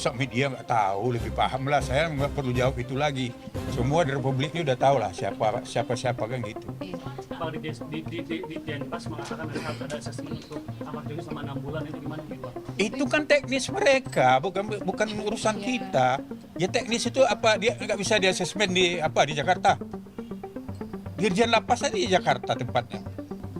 masa media nggak tahu, lebih paham lah. Saya nggak perlu jawab itu lagi. Semua di Republik ini udah tahu lah siapa kan gitu. Kalau di Denpas mengatakan harus ada asesmen untuk Ahmad Doli selama 6 bulan, itu gimana Pak? Itu kan teknis mereka, bukan urusan kita. Ya teknis itu apa, dia nggak bisa di asesmen di Jakarta. Dirjen Lapas aja di Jakarta tempatnya.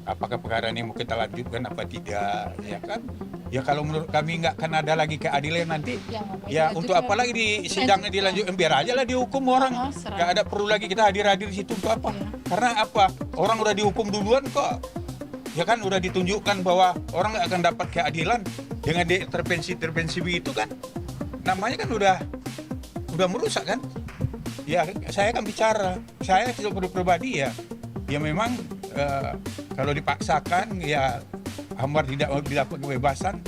Apakah perkara ini mau kita lanjutkan apa tidak, ya kan? Ya kalau menurut kami nggak akan ada lagi keadilan nanti, ya untuk apa lagi di sidangnya dilanjutkan, biar aja lah dihukum orang. Nggak ada perlu lagi kita hadir di situ untuk apa? Karena apa? Orang udah dihukum duluan kok. Ya kan udah ditunjukkan bahwa orang nggak akan dapat keadilan dengan intervensi begitu kan? Namanya kan udah merusak kan? Ya saya kan bicara, saya pribadi ya memang kalau dipaksakan ya Anwar tidak dapat kebebasan,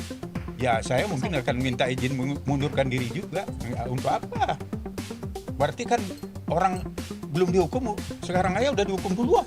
ya saya mungkin akan minta izin mengundurkan diri juga. Untuk apa? Berarti kan orang belum dihukum, sekarang aja udah dihukum duluan.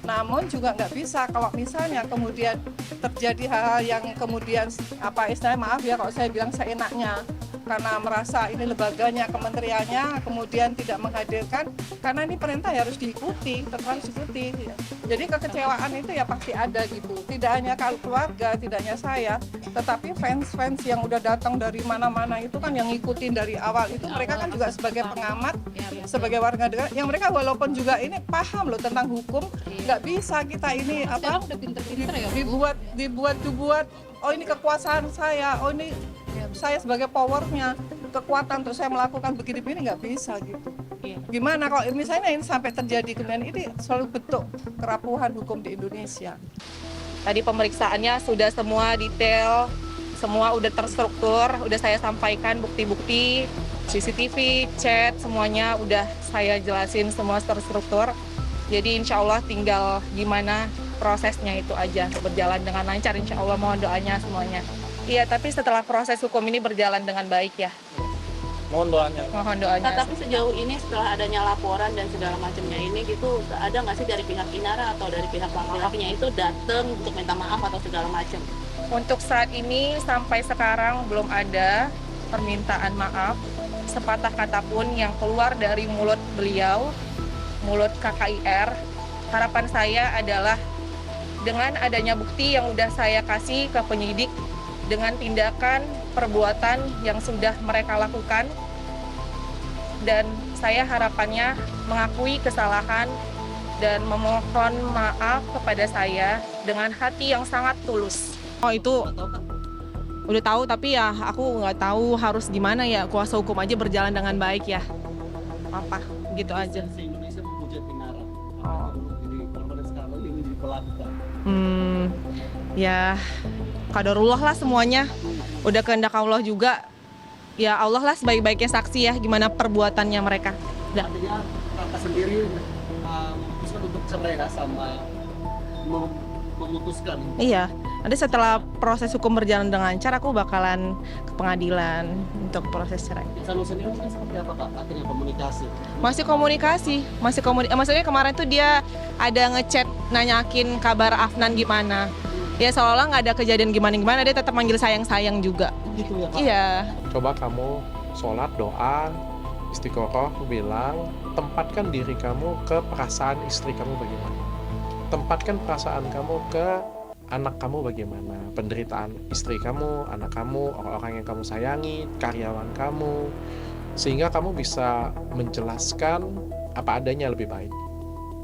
Namun juga nggak bisa kalau misalnya kemudian terjadi hal-hal yang kemudian istilahnya, maaf ya kalau saya bilang seenaknya, karena merasa ini lembaganya, kementeriannya kemudian tidak menghadirkan, karena ini perintah harus diikuti, tetap harus diikuti. Jadi kekecewaan itu ya pasti ada gitu. Tidak hanya keluarga, tidak hanya saya, tetapi fans-fans yang udah datang dari mana-mana itu kan yang ngikutin dari awal itu, mereka kan juga sebagai pengamat, sebagai warga negara, yang mereka walaupun juga ini paham loh tentang hukum, nggak bisa kita ini udah pinter-pinter ya, dibuat, oh ini kekuasaan saya, oh ini saya sebagai powernya, kekuatan terus saya melakukan begini-begini, nggak bisa gitu. Gimana kalau misalnya ini sampai terjadi, kemudian ini selalu bentuk kerapuhan hukum di Indonesia. Tadi pemeriksaannya sudah semua detail, semua udah terstruktur, udah saya sampaikan bukti-bukti, CCTV, chat, semuanya udah saya jelasin semua terstruktur. Jadi insya Allah tinggal gimana prosesnya itu aja, berjalan dengan lancar insya Allah, mohon doanya semuanya. Iya, tapi setelah proses hukum ini berjalan dengan baik ya. Mohon doanya. Mohon doanya. Nah, tapi sejauh ini setelah adanya laporan dan segala macamnya ini gitu, ada nggak sih dari pihak Inara atau dari pihak laki-lakinya itu datang untuk minta maaf atau segala macam? Untuk saat ini sampai sekarang belum ada permintaan maaf sepatah kata pun yang keluar dari mulut beliau, mulut KKIR. Harapan saya adalah dengan adanya bukti yang udah saya kasih ke penyidik, dengan tindakan perbuatan yang sudah mereka lakukan, dan saya harapannya mengakui kesalahan dan memohon maaf kepada saya dengan hati yang sangat tulus. Oh itu udah tahu, tapi ya aku nggak tahu harus gimana ya, kuasa hukum aja berjalan dengan baik ya. Apa gitu aja. Se-Indonesia memuja Inara. Jadi kalau sekarang ini jadi pelaku. Ya qadarullah lah semuanya. Udah kehendak Allah juga. Ya Allah lah sebaik-baiknya saksi ya gimana perbuatannya mereka. Udah. Artinya kakak sendiri memutuskan untuk cerai sama memutuskan. Iya. Nanti setelah proses hukum berjalan dengan lancar, aku bakalan ke pengadilan untuk proses cerai. Sanu sendiri mungkin seperti apa Kak? Akhirnya komunikasi. Maksudnya kemarin tuh dia ada ngechat nanyakin kabar Afnan gimana. Ya seolah nggak ada kejadian gimana-gimana, dia tetap manggil sayang-sayang juga. Gitu ya Kak? Iya. Coba kamu sholat, doa, istiqoroh, bilang, tempatkan diri kamu ke perasaan istri kamu bagaimana. Tempatkan perasaan kamu ke anak kamu bagaimana, penderitaan istri kamu, anak kamu, orang-orang yang kamu sayangi, karyawan kamu, sehingga kamu bisa menjelaskan apa adanya lebih baik.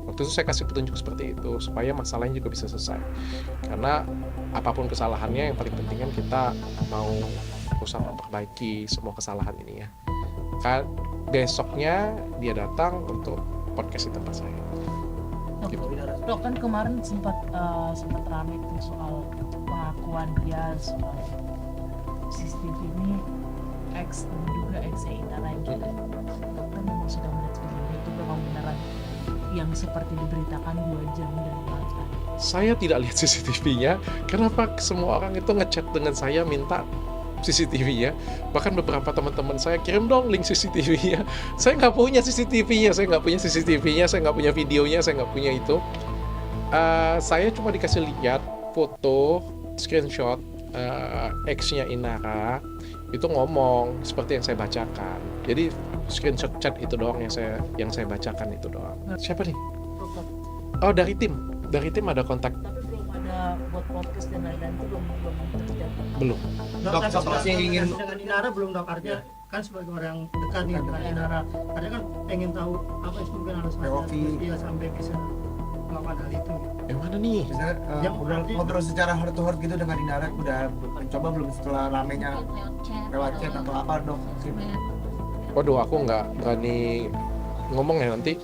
Waktu itu saya kasih petunjuk seperti itu supaya masalahnya juga bisa selesai. Karena apapun kesalahannya, yang paling penting kan kita mau berusaha memperbaiki semua kesalahan ini ya. Besoknya dia datang untuk podcast di tempat saya. Gitu. Dok, kan kemarin sempat ramai tuh soal pengakuan dia soal CCTV ini diduga ex Inara gitu. Dok kan memang sudah melihat sebelumnya itu memang beneran yang seperti diberitakan 2 jam dan malam. Saya tidak lihat CCTV-nya. Kenapa semua orang itu ngechat dengan saya minta CCTV-nya? Bahkan beberapa teman-teman saya kirim dong link CCTV-nya. Saya nggak punya CCTV-nya, saya nggak punya videonya, saya nggak punya itu. Saya cuma dikasih lihat foto, screenshot ex-nya Inara itu ngomong seperti yang saya bacakan. Jadi screenshot chat itu doang yang saya bacakan itu doang. Siapa nih? Oh, dari tim ada kontak? Tapi belum ada buat podcast dan lain-lain itu belum terjadi. Belum. Dok, masih ingin dengan Inara belum dok, artinya kan sebagai orang yang dekat nih dengan Inara, artinya kan pengen tahu apa sih mungkin alasannya dia sampai bisa melakukan hal itu. Yang mana nih? Misalnya Yang ngobrol secara heart to heart gitu dengan Inara, udah mencoba belum setelah ramenya lewat chat atau apa dok? Waduh, aku nggak berani ngomong ya nanti.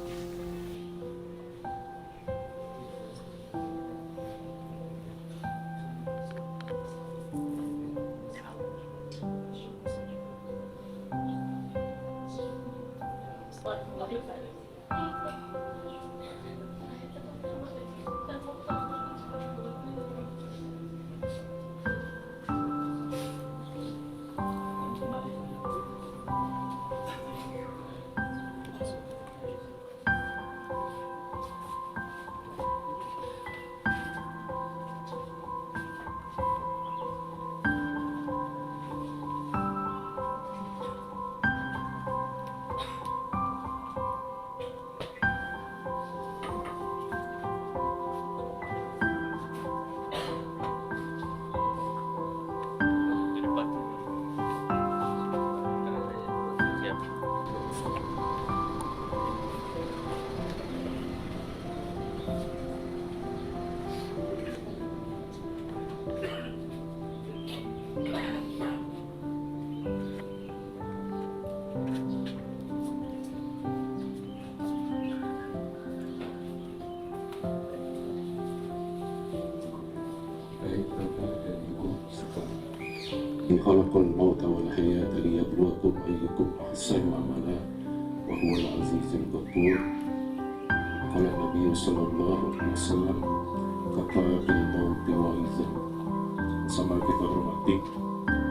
خلق الموت والحياة ليبلوكم أيكم أحسن عملا وهو العزيز الغفور. قال النبي صلى الله عليه wasallam, kata الموت وعزا. Sama kita hormati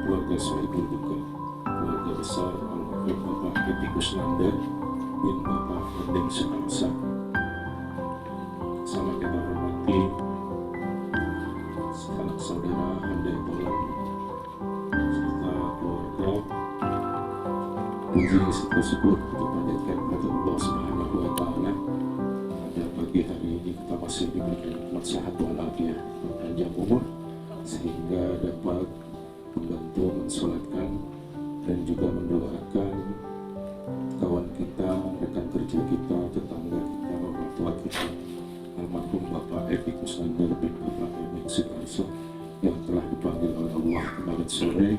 keluarga Sohibul Duka, keluarga besar almarhum Bapak Edi Kusnanda bin Bapak Mending Sukamsa. Sama kita hormati sanak saudara Handai Tolan serta keluarga. Puji tersebut kita panjatkan kepada Allah Subhanahu wa Ta'ala. Pada pagi hari ini kita masih diberikan nikmat sehat walafiat dan panjang umur sehingga dapat membantu mensolatkan dan juga mendoakan kawan kita, rekan kerja kita, tetangga kita, orang tua kita, almarhum Bapak Edi Kusnanda bin Bapak Mending Sukamsa yang telah dipanggil oleh Allah kemarin sore.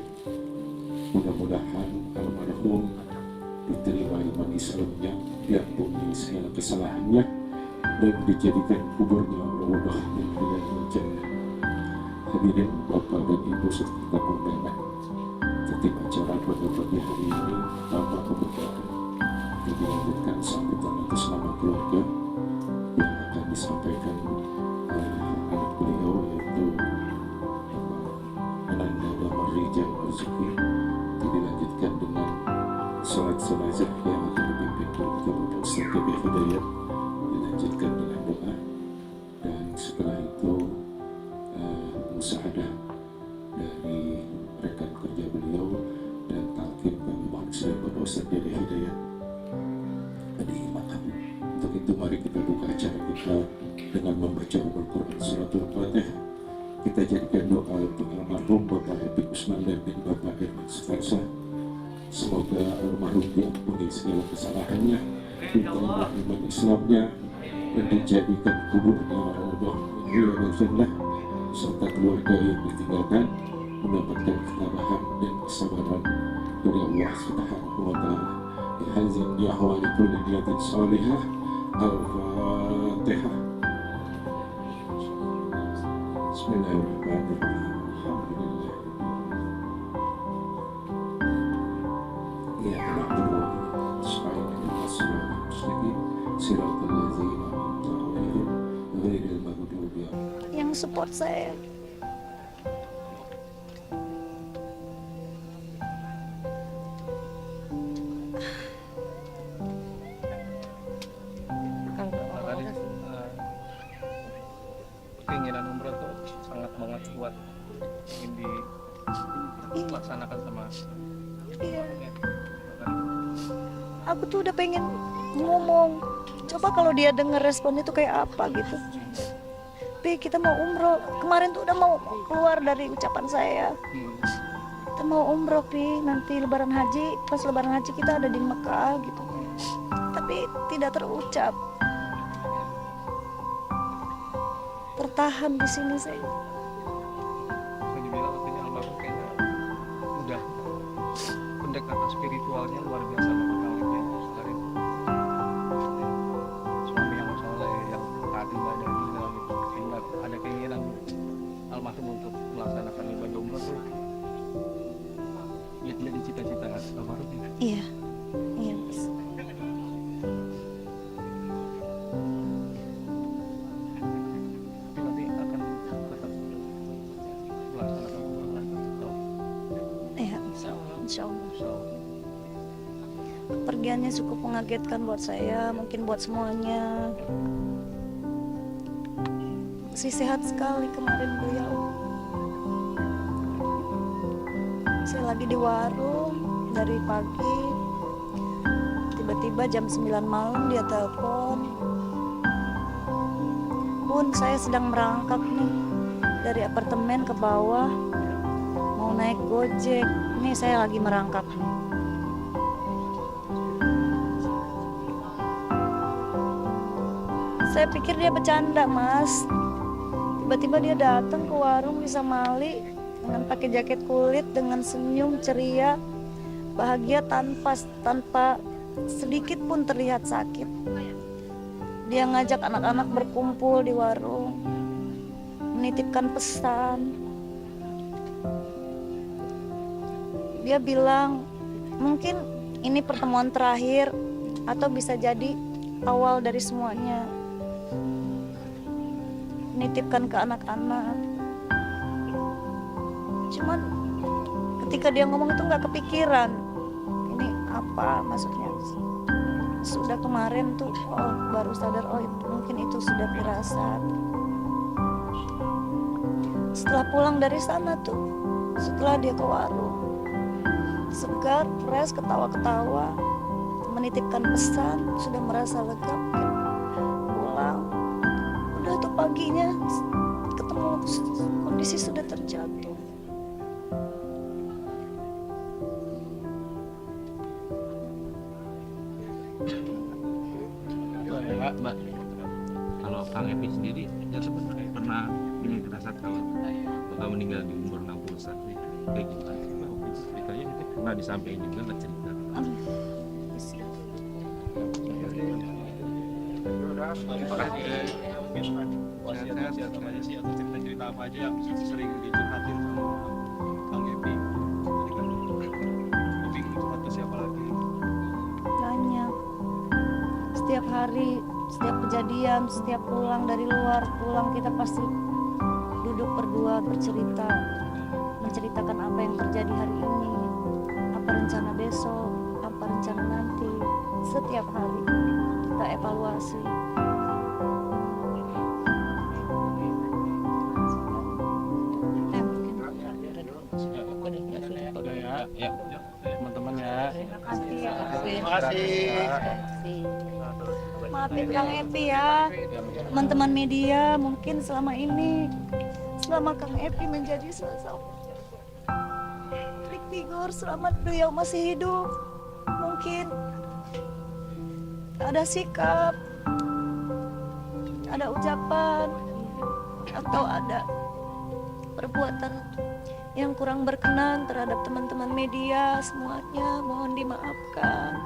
Mudah-mudahan almarhum diterima iman Islamnya, diampuni segala kesalahannya, dan dijadikan kuburnya Allah yang mulia di jannah. Hadirin Bapak dan Ibu serta undangan, tertib acara pada pagi hari ini tanpa keberkahan akan dilanjutkan sambutan atas nama keluarga yang akan disampaikan oleh anak beliau yaitu Ananda Damar Rijal Marzuki. Itu dilanjutkan dengan salat jenazah yang akan dipimpin oleh Bapak Ustaz Kabir Hidayat, dilanjutkan dengan doa, dan setelah itu musyahadah dari rekan kerja beliau dan talqin kami manusia Bapak Ustaz Kabir Hidayat di makam. Untuk itu mari kita buka acara kita dengan membaca Al-Quran Suratul Fatihah. Kita jadikan doa untuk almarhum Bapak Edi Kusnanda bin Bapak Mending Sukamsa. Semoga almarhum diampuni segala kesalahannya, diterima iman Islamnya, dan dijadikan kuburnya Allah yang mulia di jannah, serta keluarga yang ditinggalkan mendapatkan ketabahan dan kesabaran dari Allah Subhanahu wa Ta'ala. Bihazin yahwani kulli niyatin salihah. Al-Fatihah. Bismillahirrahmanirrahim. Alhamdulillah. Ya na'budu wa nasta'in ihdinas siratal mustaqim siratal ladzina an'amta 'alaihim ghairil maghdubi 'alaihim. Yang support saya. keinginan umroh tuh sangat banget kuat, ingin dilaksanakan sama. Iya. Aku tuh udah pengen ngomong, coba kalau dia denger respon itu kayak apa gitu. Pi, kita mau umroh, kemarin tuh udah mau keluar dari ucapan saya. Kita mau umroh, Pi, nanti lebaran haji, pas lebaran haji kita ada di Mekah gitu. Tapi tidak terucap. Tertahan di sini saya. Bisa dibilang artinya almarhum kayaknya udah pendekatan spiritualnya luar biasa banget kali ya, dari suami yang soleh, yang taat ibadah juga gitu, sehingga ada keinginan almarhum untuk melaksanakan ibadah umroh tuh ya jadi cita-cita almarhum ya. Iya, iya Mas. Tapi nanti akan tetap melaksanakan umroh atau Iya, insya Allah. Kepergiannya cukup mengagetkan buat saya, mungkin buat semuanya. Masih sehat sekali kemarin beliau. Saya lagi di warung dari pagi, tiba-tiba jam 9 malam dia telepon. Bun, saya sedang merangkak nih dari apartemen ke bawah, mau naik Gojek. Ini saya lagi merangkak nih. Saya pikir dia bercanda, Mas. Tiba-tiba dia datang ke warung di Samali dengan pakai jaket kulit, dengan senyum ceria, bahagia tanpa sedikit pun terlihat sakit. Dia ngajak anak-anak berkumpul di warung, menitipkan pesan. Dia bilang, mungkin ini pertemuan terakhir atau bisa jadi awal dari semuanya. Menitipkan ke anak-anak. Cuman ketika dia ngomong itu nggak kepikiran ini apa maksudnya. Sudah kemarin tuh baru sadar, mungkin itu sudah firasat. Setelah pulang dari sana tuh, setelah dia ke warung, segar, fresh, ketawa-ketawa, menitipkan pesan, sudah merasa lega. Pulang, udah tuh paginya ketemu kondisi sudah terjatuh. Mbak, kalau Kang Epi sendiri ya sebenarnya pernah punya firasat kalau bakal meninggal di umur 61 kayak gimana? Ceritanya itu pernah disampaikan juga nggak cerita? Wasiat apa aja sih atau cerita-cerita apa aja yang sering dicurhatin sama Kang Epi? Jadi kan Epi curhat ke siapa lagi? Banyak. Setiap hari, setiap kejadian, setiap pulang dari luar, pulang kita pasti duduk berdua bercerita, menceritakan apa yang terjadi hari ini, apa rencana besok, apa rencana nanti. Setiap hari kita evaluasi. Ya, teman-teman ya. Terima kasih. Maafin Kang Epi ya, teman-teman media. Mungkin selama ini, selama Kang Epi menjadi sosok public figure, selama beliau masih hidup, mungkin ada sikap, ada ucapan, atau ada perbuatan yang kurang berkenan terhadap teman-teman media. Semuanya mohon dimaafkan,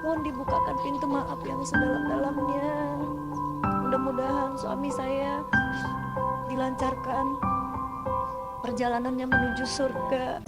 mohon dibukakan pintu maaf yang sedalam-dalamnya. Mudah-mudahan suami saya dilancarkan perjalanannya menuju surga.